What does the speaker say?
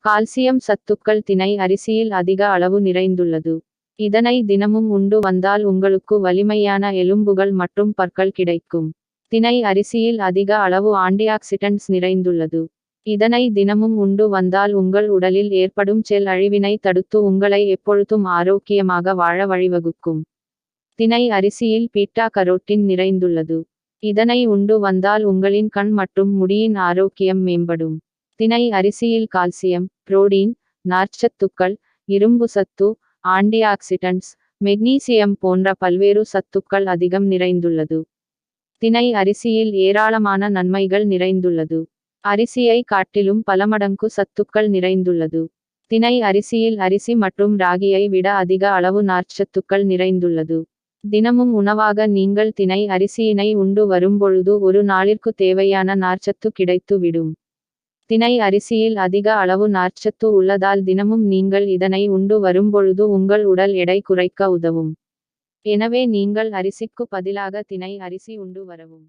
Calcium சத்துக்கள் தினை அரிசியில் அதிக அளவு நிறைந்துள்ளது. இதனை தினமும் உண்டு வந்தால் உங்களுக்கு வலிமையான எலும்புகள் மற்றும் பற்கள் கிடைக்கும். தினை அரிசியில் அதிக அளவு ஆன்டிஆக்சிடன்ட்ஸ் நிறைந்துள்ளது. இதனை தினமும் உண்டு வந்தால் உங்கள் உடலில் ஏற்படும் செல் அழிவினை தடுத்து உங்களை எப்பொழுதும் ஆரோக்கியமாக வாழ வழிவகுக்கும். தினை அரிசியில் பீட்டா கரோட்டின் நிறைந்துள்ளது. இதனை உண்டு வந்தால் உங்களின் கண் மற்றும் முடியின் ஆரோக்கியம் மேம்படும். தினை அரிசியில் கால்சியம், புரோட்டீன், நார்ச்சத்துக்கள், இரும்பு சத்து, ஆன்டிஆக்சிடன்ட்ஸ், மெக்னீசியம் போன்ற பல்வேறு சத்துக்கள் அதிகம் நிறைந்துள்ளது. தினை அரிசியில் ஏராளமான நன்மைகள் நிறைந்துள்ளது. அரிசியை காட்டிலும் பல மடங்கு சத்துக்கள் நிறைந்துள்ளது. தினை அரிசியில் அரிசி மற்றும் ராகியை விட அதிக அளவு நார்ச்சத்துக்கள் நிறைந்துள்ளது. தினமும் உணவாக நீங்கள் தினை அரிசியினை உண்டு வரும்பொழுது ஒரு நாளிற்கு தேவையான நார்ச்சத்து கிடைத்து விடும். தினை அரிசியில் அதிக அளவு நார்ச்சத்து உள்ளதால் தினமும் நீங்கள் இதனை உண்டு வரும்பொழுது உங்கள் உடல் எடை குறைக்க உதவும். எனவே நீங்கள் அரிசிக்கு பதிலாக தினை அரிசி உண்டு வரவும்.